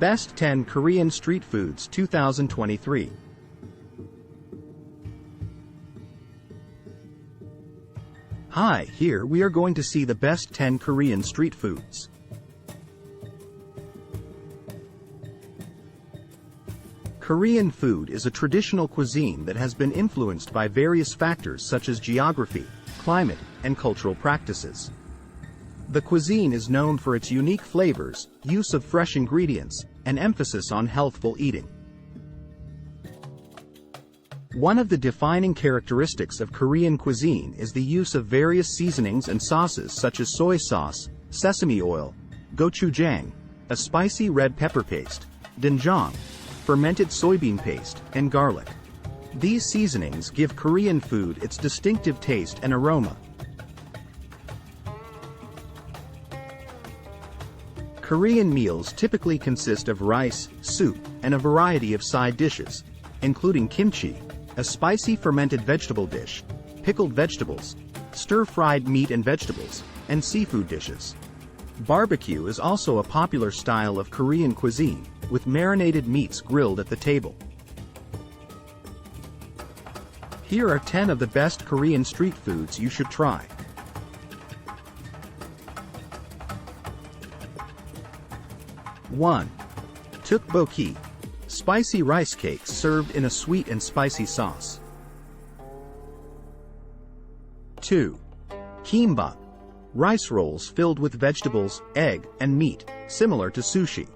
Best 10 Korean Street Foods 2023. Hi, here we are going to see the best 10 Korean street foods. Korean food is a traditional cuisine that has been influenced by various factors such as geography, climate, and cultural practices. The cuisine is known for its unique flavors, use of fresh ingredients, and emphasis on healthful eating. One of the defining characteristics of Korean cuisine is the use of various seasonings and sauces such as soy sauce, sesame oil, gochujang, a spicy red pepper paste, doenjang, fermented soybean paste, and garlic. These seasonings give Korean food its distinctive taste and aroma. Korean meals typically consist of rice, soup, and a variety of side dishes, including kimchi, a spicy fermented vegetable dish, pickled vegetables, stir-fried meat and vegetables, and seafood dishes. Barbecue is also a popular style of Korean cuisine, with marinated meats grilled at the table. Here are 10 of the best Korean street foods you should try. One. Tteokbokki, spicy rice cakes served in a sweet and spicy sauce. 2. Kimbap, rice rolls filled with vegetables, egg, and meat, similar to sushi.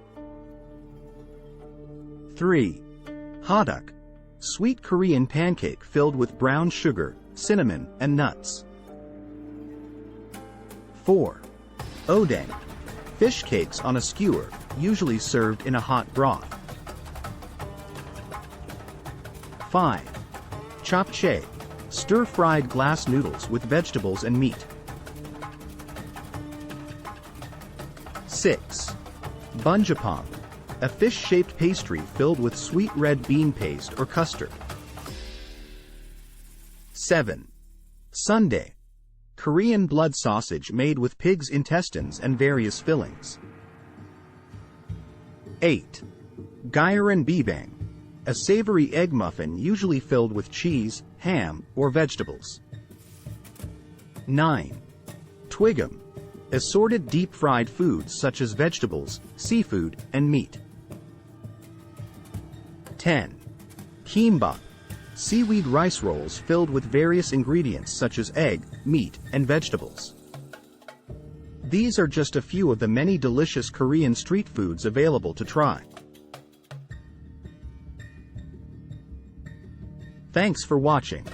3. Hotdog, sweet Korean pancake filled with brown sugar, cinnamon, and nuts. 4. Odeng, fish cakes on a skewer, usually served in a hot broth. 5. Japchae, stir-fried glass noodles with vegetables and meat. 6. Bunjapang, a fish-shaped pastry filled with sweet red bean paste or custard. 7. Sundae, Korean blood sausage made with pig's intestines and various fillings. 8. Gyeran bibang, a savory egg muffin usually filled with cheese, ham, or vegetables. 9. Twigum, assorted deep-fried foods such as vegetables, seafood, and meat. 10. Kimbap, seaweed rice rolls filled with various ingredients such as egg, meat, and vegetables. These are just a few of the many delicious Korean street foods available to try. Thanks for watching.